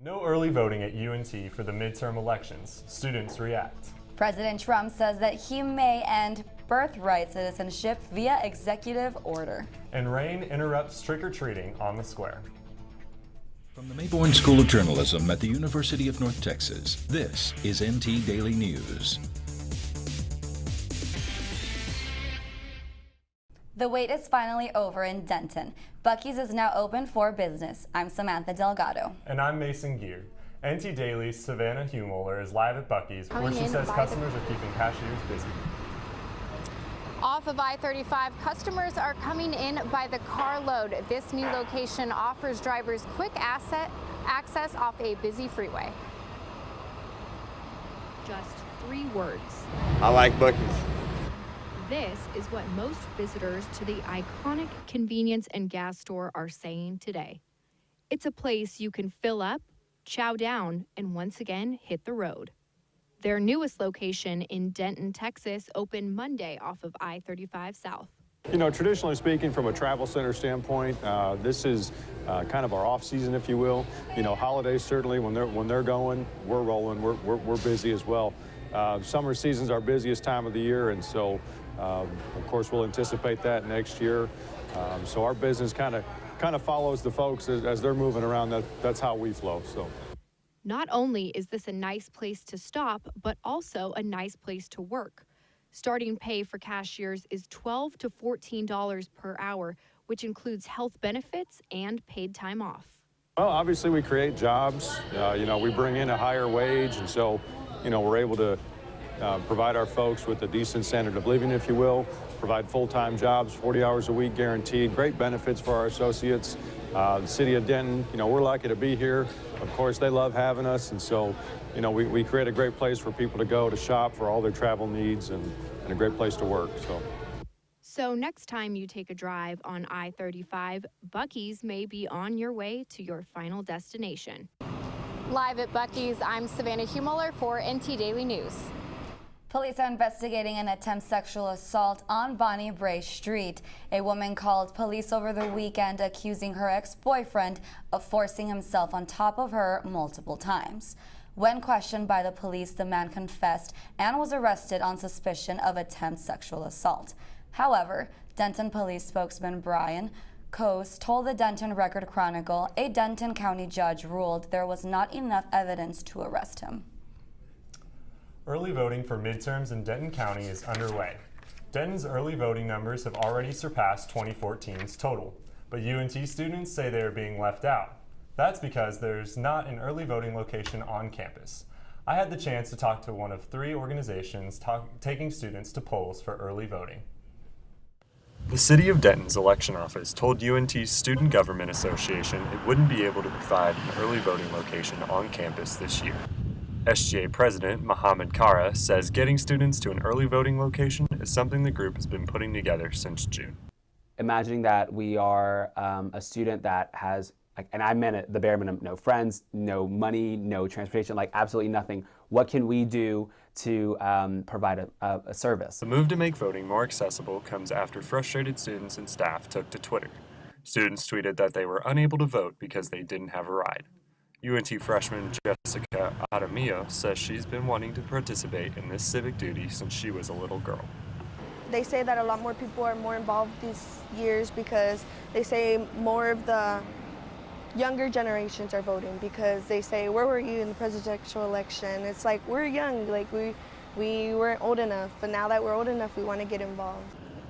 No early voting at UNT for the midterm elections. Students react. President Trump says that he may end birthright citizenship via executive order. And rain interrupts trick-or-treating on the square. From the Mayborn School of Journalism at the University of North Texas, this is NT Daily News. The wait is finally over in Denton. Buc-ee's is now open for business. I'm Samantha Delgado. And I'm Mason Gear. NT Daily's Savannah Humoller is live at Buc-ee's, where she says customers are keeping cashiers busy. Off of I-35, customers are coming in by the carload. This new location offers drivers quick access off a busy freeway. Just 3 words. I like Buc-ee's. This is what most visitors to the iconic convenience and gas store are saying today. It's a place you can fill up, chow down, and once again hit the road. Their newest location in Denton, Texas, opened Monday off of I-35 South. You know, traditionally speaking, from a travel center standpoint, this is kind of our off season, if you will. You know, holidays certainly when they're going, we're rolling. We're busy as well. Summer season's our busiest time of the year, and so of course we'll anticipate that next year. So our business kind of follows the folks as they're moving around. That's how we flow. So. Not only is this a nice place to stop, but also a nice place to work. Starting pay for cashiers is $12 to $14 per hour, which includes health benefits and paid time off. Well, obviously we create jobs. You know, we bring in a higher wage, and so, you know, we're able to provide our folks with a decent standard of living, if you will, provide full-time jobs, 40 hours a week guaranteed, great benefits for our associates. The city of Denton, you know, we're lucky to be here. Of course, they love having us, and so, you know, we create a great place for people to go to shop for all their travel needs and a great place to work. So next time you take a drive on I-35, Buc-ee's may be on your way to your final destination. Live at Buc-ee's, I'm Savannah Humoller for NT Daily News. Police are investigating an attempted sexual assault on Bonnie Brae Street. A woman called police over the weekend accusing her ex-boyfriend of forcing himself on top of her multiple times. When questioned by the police, the man confessed and was arrested on suspicion of attempted sexual assault. However, Denton police spokesman Brian Coase told the Denton Record Chronicle a Denton County judge ruled there was not enough evidence to arrest him. Early voting for midterms in Denton County is underway. Denton's early voting numbers have already surpassed 2014's total, but UNT students say they are being left out. That's because there's not an early voting location on campus. I had the chance to talk to one of 3 organizations taking students to polls for early voting. The City of Denton's election office told UNT's Student Government Association it wouldn't be able to provide an early voting location on campus this year. SGA President Mohammed Kara says getting students to an early voting location is something the group has been putting together since June. Imagining that we are a student that has, and I meant it, the bare minimum, no friends, no money, no transportation, like absolutely nothing. What can we do to provide a service? The move to make voting more accessible comes after frustrated students and staff took to Twitter. Students tweeted that they were unable to vote because they didn't have a ride. UNT freshman Jessica Adamio says she's been wanting to participate in this civic duty since she was a little girl. They say that a lot more people are more involved these years because they say more of the younger generations are voting because they say, where were you in the presidential election? It's like, we're young, like we weren't old enough, but now that we're old enough, we want to get involved.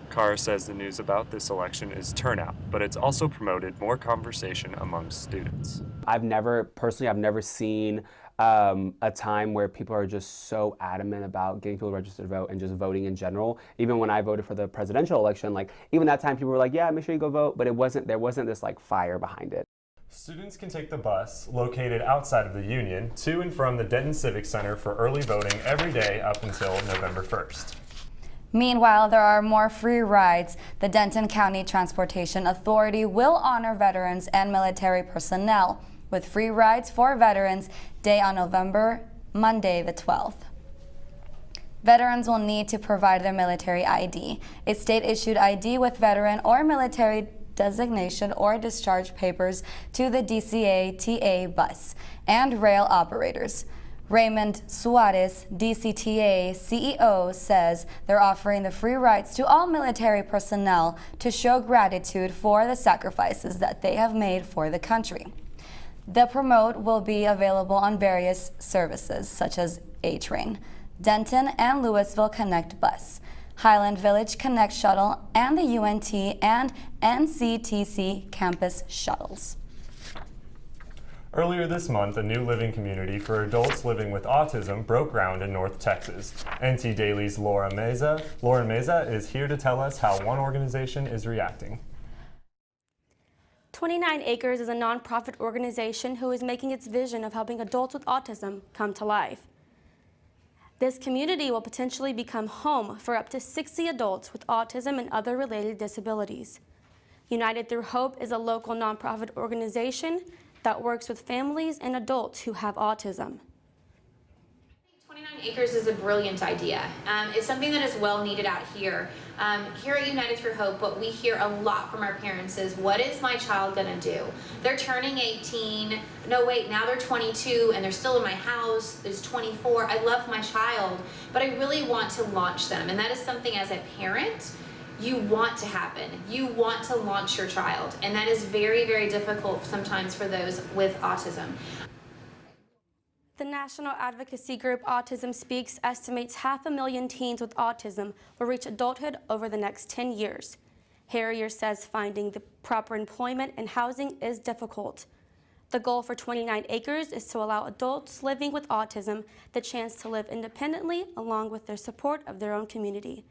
Carr says the news about this election is turnout, but it's also promoted more conversation among students. I've never seen a time where people are just so adamant about getting people registered to vote and just voting in general. Even when I voted for the presidential election, like even that time people were like, yeah, make sure you go vote, but there wasn't this like fire behind it. Students can take the bus, located outside of the Union, to and from the Denton Civic Center for early voting every day up until November 1st. Meanwhile, there are more free rides. The Denton County Transportation Authority will honor veterans and military personnel with free rides for Veterans Day on Monday the 12th. Veterans will need to provide their military ID. A state-issued ID with veteran or military designation or discharge papers to the DCA-TA bus and rail operators. Raymond Suarez, DCTA CEO, says they're offering the free rides to all military personnel to show gratitude for the sacrifices that they have made for the country. The promote will be available on various services such as A-Train, Denton and Louisville Connect Bus, Highland Village Connect Shuttle, and the UNT and NCTC campus shuttles. Earlier this month, a new living community for adults living with autism broke ground in North Texas. NT Daily's Lauren Meza is here to tell us how one organization is reacting. 29 Acres is a nonprofit organization who is making its vision of helping adults with autism come to life. This community will potentially become home for up to 60 adults with autism and other related disabilities. United Through Hope is a local nonprofit organization that works with families and adults who have autism. 29 Acres is a brilliant idea. It's something that is well needed out here. Here at United Through Hope, what we hear a lot from our parents is, what is my child gonna do? They're turning 18, no wait, now they're 22 and they're still in my house, there's 24, I love my child, but I really want to launch them. And that is something as a parent, you want to happen. You want to launch your child. And that is very, very difficult sometimes for those with autism. The national advocacy group Autism Speaks estimates 500,000 teens with autism will reach adulthood over the next 10 years. Harrier says finding the proper employment and housing is difficult. The goal for 29 Acres is to allow adults living with autism the chance to live independently along with their support of their own community.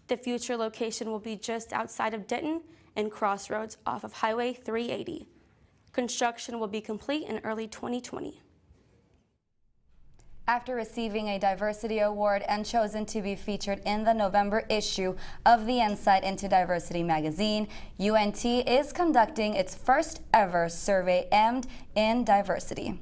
The future location will be just outside of Denton and Crossroads off of Highway 380. Construction will be complete in early 2020. After receiving a diversity award and chosen to be featured in the November issue of the Insight into Diversity magazine, UNT is conducting its first ever survey aimed in diversity.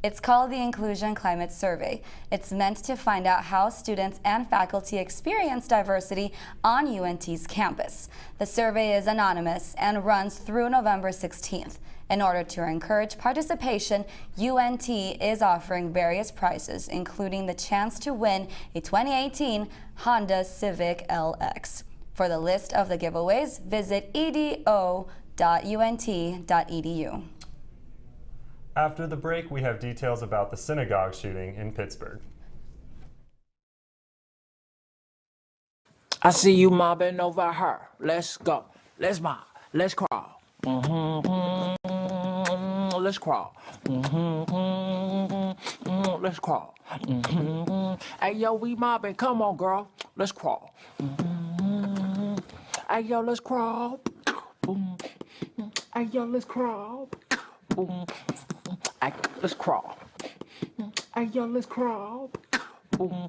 It's called the Inclusion Climate Survey. It's meant to find out how students and faculty experience diversity on UNT's campus. The survey is anonymous and runs through November 16th. In order to encourage participation, UNT is offering various prizes, including the chance to win a 2018 Honda Civic LX. For the list of the giveaways, visit edo.unt.edu. After the break, we have details about the synagogue shooting in Pittsburgh. I see you mobbing over her. Let's go. Let's mob. Let's crawl. Let's crawl. Let's crawl. Hey, yo, we mobbing. Come on, girl. Let's crawl. Hey, yo, let's crawl. Hey, yo, let's crawl. Let's crawl. Hey, yo, let's crawl. With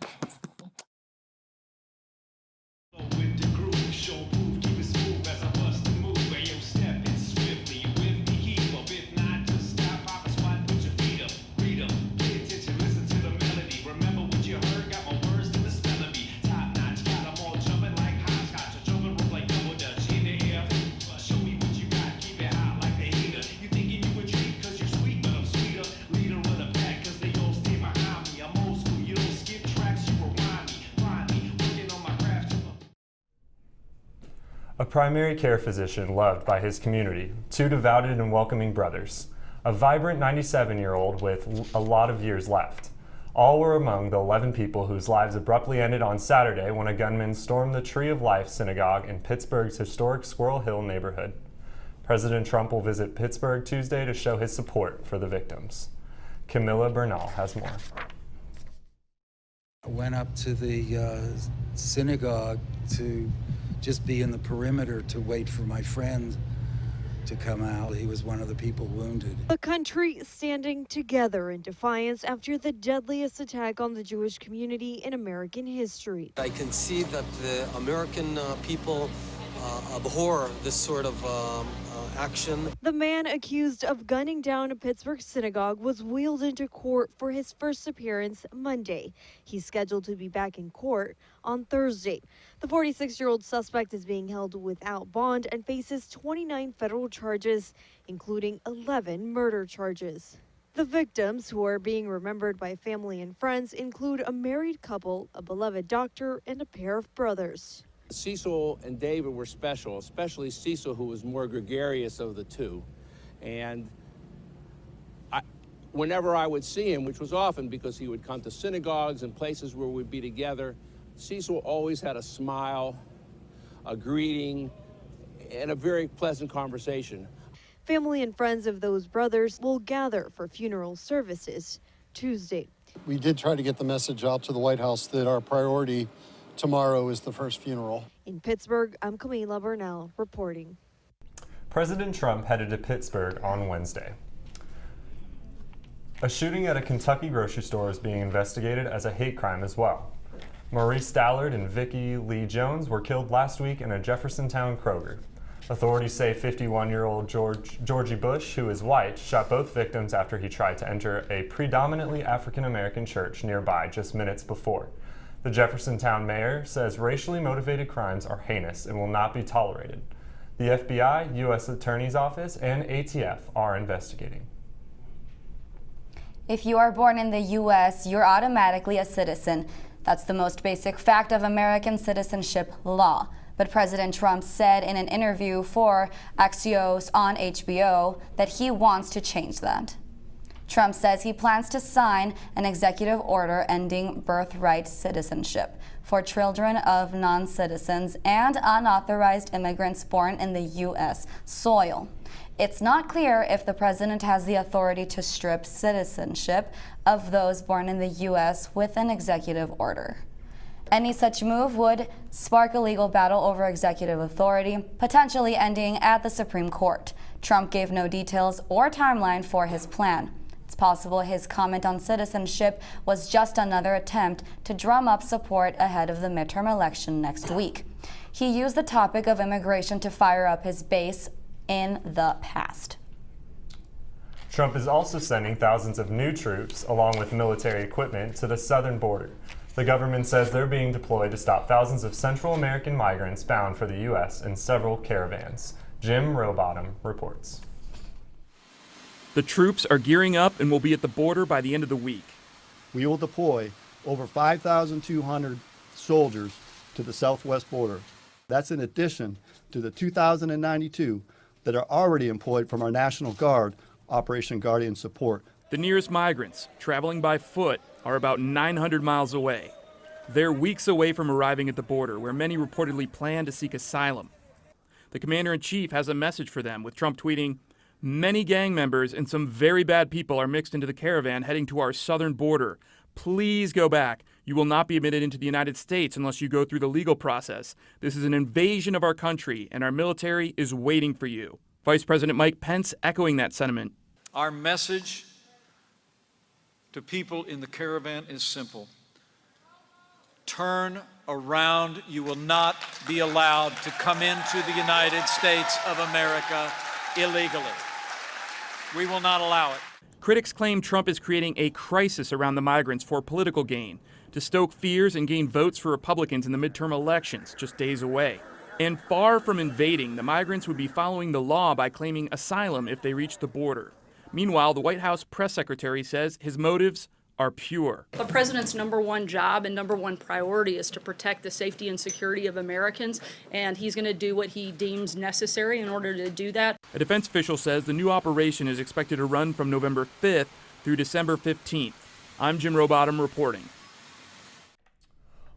the groove, show move, keep it smooth as I bust the move. Hey, yo, step it swiftly, you with me, keep up. If not, just stop, pop a spot, put your feet up, read up, pay attention, listen to the melody. Remember what you heard, got my words to the spell of me. Top notch, got them all jumping like hopscotch, a jumping rope like double dutch in the air. Show me what you got, keep it hot like the heater. You thinking you a treat, cause you're sweet, but I'm sweeter. Leader of the pack, cause they all stay behind me. I'm old school, you don't skip tracks, you rewind me. Find me, working on my craft. A primary care physician loved by his community, two devoted and welcoming brothers, a vibrant 97-year-old with a lot of years left. All were among the 11 people whose lives abruptly ended on Saturday when a gunman stormed the Tree of Life synagogue in Pittsburgh's historic Squirrel Hill neighborhood. President Trump will visit Pittsburgh Tuesday to show his support for the victims. Camilla Bernal has more. I went up to the synagogue to just be in the perimeter to wait for my friend to come out. He was one of the people wounded. The country standing together in defiance after the deadliest attack on the Jewish community in American history. I can see that the American people abhor this sort of action. The man accused of gunning down a Pittsburgh synagogue was wheeled into court for his first appearance Monday. He's scheduled to be back in court on Thursday. The 46-year-old suspect is being held without bond and faces 29 federal charges, including 11 murder charges. The victims, who are being remembered by family and friends, include a married couple, a beloved doctor, and a pair of brothers. Cecil and David were special, especially Cecil, who was more gregarious of the two. And whenever I would see him, which was often because he would come to synagogues and places where we'd be together, Cecil always had a smile, a greeting, and a very pleasant conversation. Family and friends of those brothers will gather for funeral services Tuesday. We did try to get the message out to the White House that our priority tomorrow is the first funeral. In Pittsburgh, I'm Camila Burnell reporting. President Trump headed to Pittsburgh on Wednesday. A shooting at a Kentucky grocery store is being investigated as a hate crime as well. Maurice Stallard and Vicki Lee Jones were killed last week in a Jeffersontown Kroger. Authorities say 51-year-old Georgie Bush, who is white, shot both victims after he tried to enter a predominantly African-American church nearby just minutes before. The Jeffersontown mayor says racially motivated crimes are heinous and will not be tolerated. The FBI, U.S. Attorney's Office, and ATF are investigating. If you are born in the U.S., you're automatically a citizen. That's the most basic fact of American citizenship law. But President Trump said in an interview for Axios on HBO that he wants to change that. Trump says he plans to sign an executive order ending birthright citizenship for children of non-citizens and unauthorized immigrants born in the U.S. soil. It's not clear if the president has the authority to strip citizenship of those born in the U.S. with an executive order. Any such move would spark a legal battle over executive authority, potentially ending at the Supreme Court. Trump gave no details or timeline for his plan. It's possible his comment on citizenship was just another attempt to drum up support ahead of the midterm election next week. He used the topic of immigration to fire up his base in the past. Trump is also sending thousands of new troops, along with military equipment, to the southern border. The government says they're being deployed to stop thousands of Central American migrants bound for the U.S. in several caravans. Jim Rowbottom reports. The troops are gearing up and will be at the border by the end of the week. We will deploy over 5,200 soldiers to the southwest border. That's in addition to the 2,092 that are already employed from our National Guard, Operation Guardian Support. The nearest migrants, traveling by foot, are about 900 miles away. They're weeks away from arriving at the border, where many reportedly plan to seek asylum. The commander-in-chief has a message for them, with Trump tweeting, "Many gang members and some very bad people are mixed into the caravan heading to our southern border. Please go back. You will not be admitted into the United States unless you go through the legal process. This is an invasion of our country, and our military is waiting for you." Vice President Mike Pence echoing that sentiment. Our message to people in the caravan is simple. Turn around. You will not be allowed to come into the United States of America illegally. We will not allow it. Critics claim Trump is creating a crisis around the migrants for political gain, to stoke fears and gain votes for Republicans in the midterm elections just days away. And far from invading, the migrants would be following the law by claiming asylum if they reach the border. Meanwhile, the White House press secretary says his motives are pure. The president's number one job and number one priority is to protect the safety and security of Americans, and he's going to do what he deems necessary in order to do that. A defense official says the new operation is expected to run from November 5th through December 15th. I'm Jim Rowbottom reporting.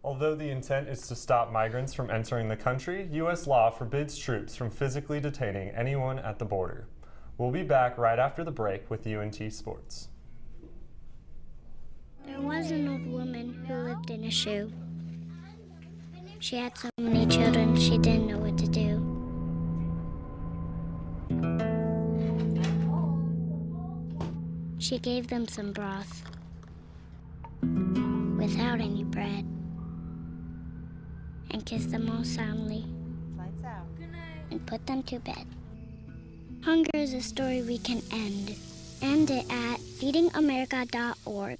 Although the intent is to stop migrants from entering the country, U.S. law forbids troops from physically detaining anyone at the border. We'll be back right after the break with UNT Sports. There was an old woman who lived in a shoe. She had so many children, she didn't know what to do. She gave them some broth without any bread and kissed them all soundly. Lights out. and put them to bed. Hunger is a story we can end. End it at feedingamerica.org.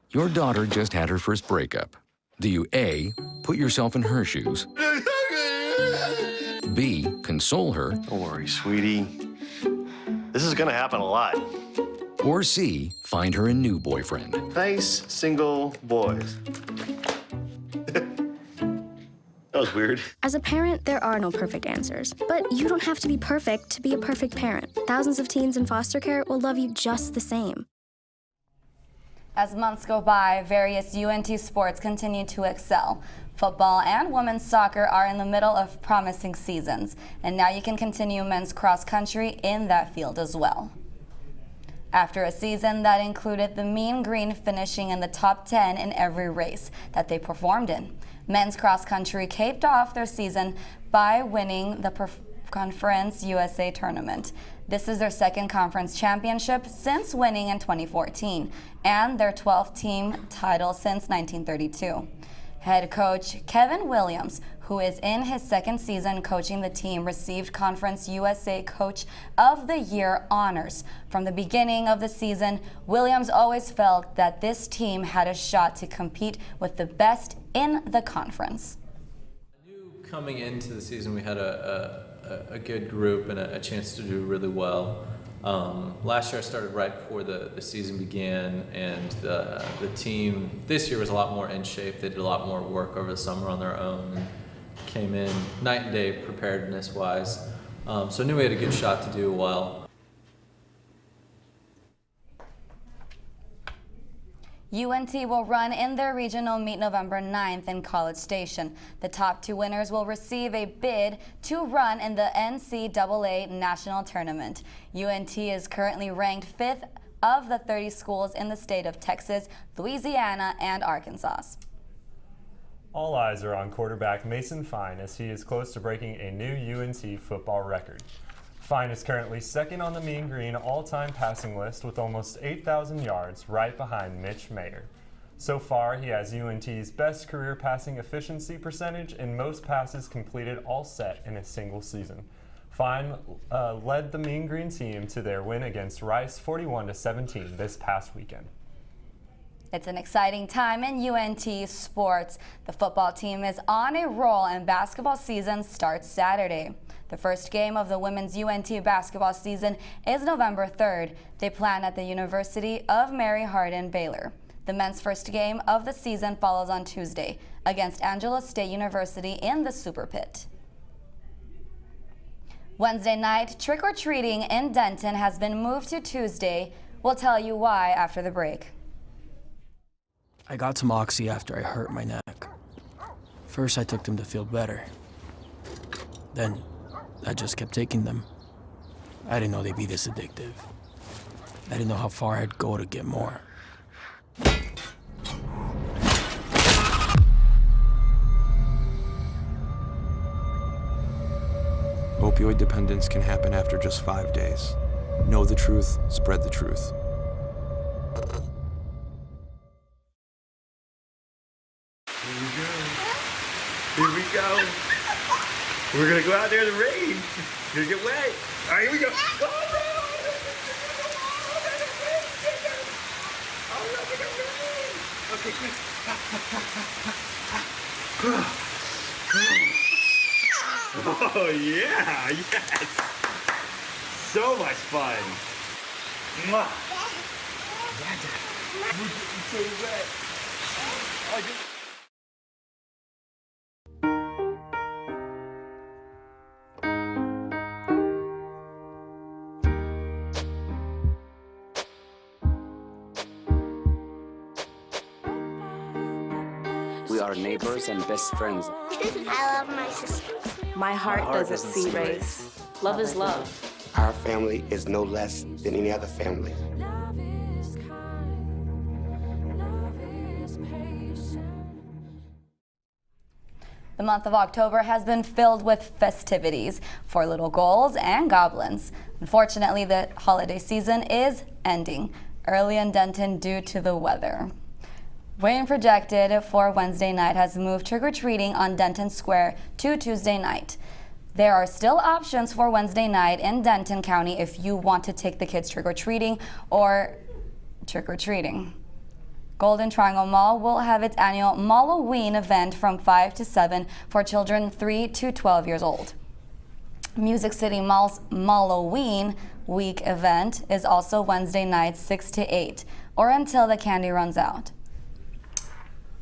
Your daughter just had her first breakup. Do you A, put yourself in her shoes? B, console her? Don't worry, sweetie. This is gonna happen a lot. Or C, find her a new boyfriend? Nice, single boys. That was weird. As a parent, there are no perfect answers. But you don't have to be perfect to be a perfect parent. Thousands of teens in foster care will love you just the same. As months go by, various UNT sports continue to excel. Football and women's soccer are in the middle of promising seasons, and now you can continue men's cross country in that field as well. After a season that included the Mean Green finishing in the top 10 in every race that they performed in, men's cross country capped off their season by winning the Conference USA tournament. This is their second conference championship since winning in 2014 and their 12th team title since 1932. Head coach Kevin Williams, who is in his second season coaching the team, received Conference USA Coach of the Year honors. From the beginning of the season, Williams always felt that this team had a shot to compete with the best in the conference. Coming into the season, we had a good group and a chance to do really well. Last year I started right before the season began, and the team this year was a lot more in shape. They did a lot more work over the summer on their own and came in night and day preparedness wise. So I knew we had a good shot to do well. UNT will run in their regional meet November 9th in College Station. The top two winners will receive a bid to run in the NCAA National Tournament. UNT is currently ranked 5th of the 30 schools in the state of Texas, Louisiana, and Arkansas. All eyes are on quarterback Mason Fine as he is close to breaking a new UNT football record. Fine is currently second on the Mean Green all-time passing list with almost 8,000 yards, right behind Mitch Mayer. So far, he has UNT's best career passing efficiency percentage and most passes completed all set in a single season. Fine led the Mean Green team to their win against Rice 41-17 this past weekend. It's an exciting time in UNT sports. The football team is on a roll and basketball season starts Saturday. The first game of the women's UNT basketball season is November 3rd. They plan at the University of Mary Hardin, Baylor. The men's first game of the season follows on Tuesday against Angelo State University in the Super Pit. Wednesday night, trick-or-treating in Denton has been moved to Tuesday. We'll tell you why after the break. I got some Oxy after I hurt my neck. First, I took them to feel better. Then, I just kept taking them. I didn't know they'd be this addictive. I didn't know how far I'd go to get more. Opioid dependence can happen after just 5 days. Know the truth, spread the truth. Here we go. We're gonna go out there in the rain. You're gonna get wet. All right, here we go. Go, okay, quick. Oh yeah, yes. So much fun. Mwah. You're so wet. Oh, We are neighbors and best friends. I love my sister. My heart doesn't see race. Love is love. Our family is no less than any other family. The month of October has been filled with festivities for little ghouls and goblins. Unfortunately, the holiday season is ending early in Denton due to the weather. Rain projected for Wednesday night has moved trick-or-treating on Denton Square to Tuesday night. There are still options for Wednesday night in Denton County if you want to take the kids trick-or-treating or trick-or-treating. Golden Triangle Mall will have its annual Malloween event from 5 to 7 for children 3 to 12 years old. Music City Mall's Malloween Week event is also Wednesday night 6 to 8 or until the candy runs out.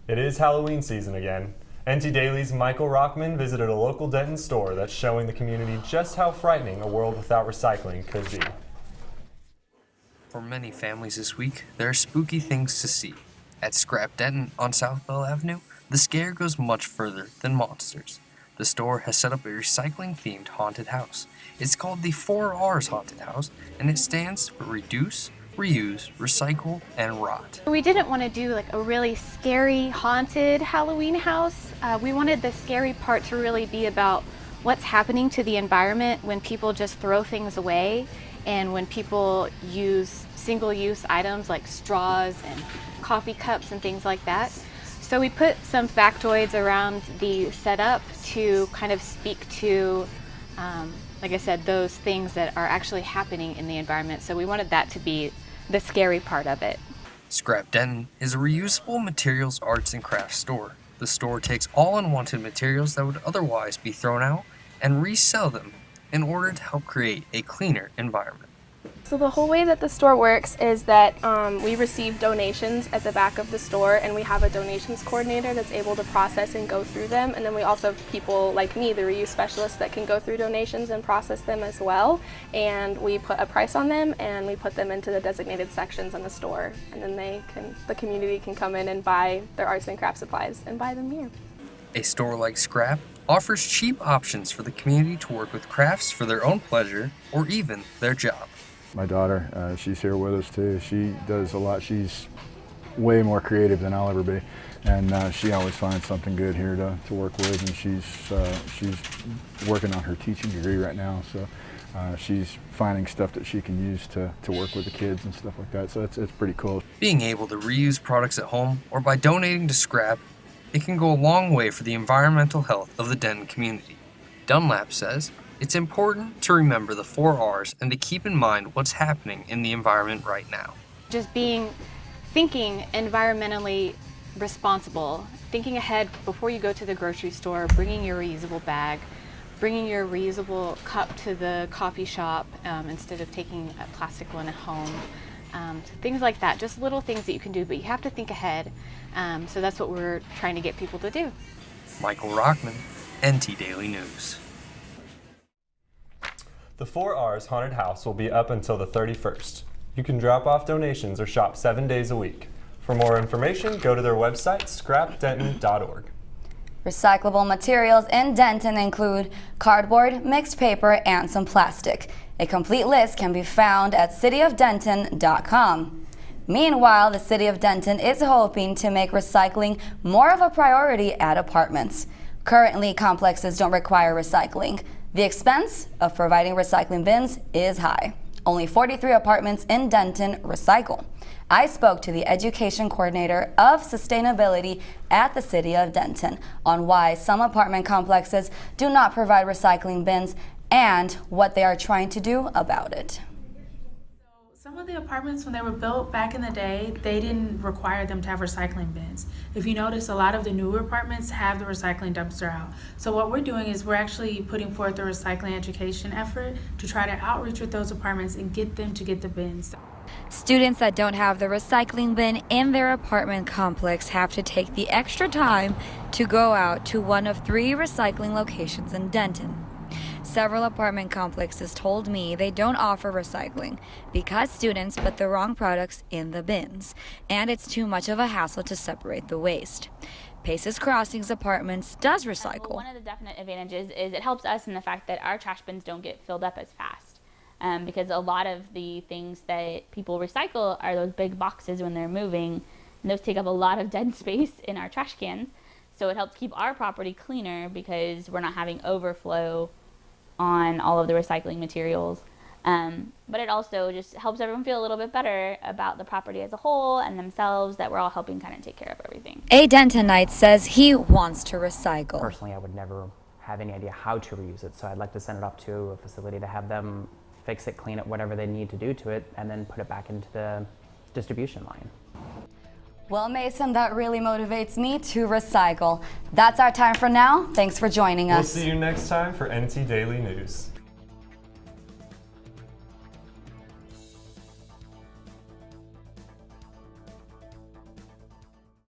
It is Halloween season again. NT Daily's Michael Rockman visited a local Denton store that's showing the community just how frightening a world without recycling could be. For many families this week, there are spooky things to see. At Scrap Denton on South Bell Avenue, the scare goes much further than monsters. The store has set up a recycling-themed haunted house. It's called the 4 R's Haunted House, and it stands for Reduce, Reuse, Recycle, and Rot. We didn't want to do like a really scary, haunted Halloween house. We wanted the scary part to really be about what's happening to the environment when people just throw things away and when people use single-use items like straws and coffee cups and things like that. So we put some factoids around the setup to kind of speak to, like I said, those things that are actually happening in the environment. So we wanted that to be the scary part of it. Scrap Denton is a reusable materials, arts, and crafts store. The store takes all unwanted materials that would otherwise be thrown out and resell them in order to help create a cleaner environment. So the whole way that the store works is that we receive donations at the back of the store, and we have a donations coordinator that's able to process and go through them. And then we also have people like me, the reuse specialist, that can go through donations and process them as well. And we put a price on them and we put them into the designated sections in the store. And then the community can come in and buy their arts and craft supplies and buy them here. A store like Scrap offers cheap options for the community to work with crafts for their own pleasure or even their job. My daughter, she's here with us too. She does a lot. She's way more creative than I'll ever be, and she always finds something good here to work with. And she's working on her teaching degree right now, so she's finding stuff that she can use to work with the kids and stuff like that. So it's pretty cool. Being able to reuse products at home or by donating to Scrap, it can go a long way for the environmental health of the Denton community. Dunlap says it's important to remember the 4 R's and to keep in mind what's happening in the environment right now. Just thinking environmentally responsible, thinking ahead before you go to the grocery store, bringing your reusable bag, bringing your reusable cup to the coffee shop instead of taking a plastic one at home. Things like that, just little things that you can do, but you have to think ahead. So that's what we're trying to get people to do. Michael Rockman, NT Daily News. The 4 R's Haunted House will be up until the 31st. You can drop off donations or shop 7 days a week. For more information, go to their website, scrapdenton.org. Recyclable materials in Denton include cardboard, mixed paper, and some plastic. A complete list can be found at cityofdenton.com. Meanwhile, the City of Denton is hoping to make recycling more of a priority at apartments. Currently, complexes don't require recycling. The expense of providing recycling bins is high. Only 43 apartments in Denton recycle. I spoke to the education coordinator of sustainability at the City of Denton on why some apartment complexes do not provide recycling bins and what they are trying to do about it. Some of the apartments, when they were built back in the day, they didn't require them to have recycling bins. If you notice, a lot of the newer apartments have the recycling dumpster out. So what we're doing is we're actually putting forth a recycling education effort to try to outreach with those apartments and get them to get the bins. Students that don't have the recycling bin in their apartment complex have to take the extra time to go out to one of 3 recycling locations in Denton. Several apartment complexes told me they don't offer recycling because students put the wrong products in the bins, and it's too much of a hassle to separate the waste. Paces Crossings Apartments does recycle. One of the definite advantages is it helps us in the fact that our trash bins don't get filled up as fast. Because a lot of the things that people recycle are those big boxes when they're moving, and those take up a lot of dead space in our trash cans. So it helps keep our property cleaner because we're not having overflow on all of the recycling materials. But it also just helps everyone feel a little bit better about the property as a whole and themselves, that we're all helping kind of take care of everything. A Dentonite says he wants to recycle. Personally, I would never have any idea how to reuse it, so I'd like to send it off to a facility to have them fix it, clean it, whatever they need to do to it, and then put it back into the distribution line. Well, Mason, that really motivates me to recycle. That's our time for now. Thanks for joining us. We'll see you next time for NT Daily News.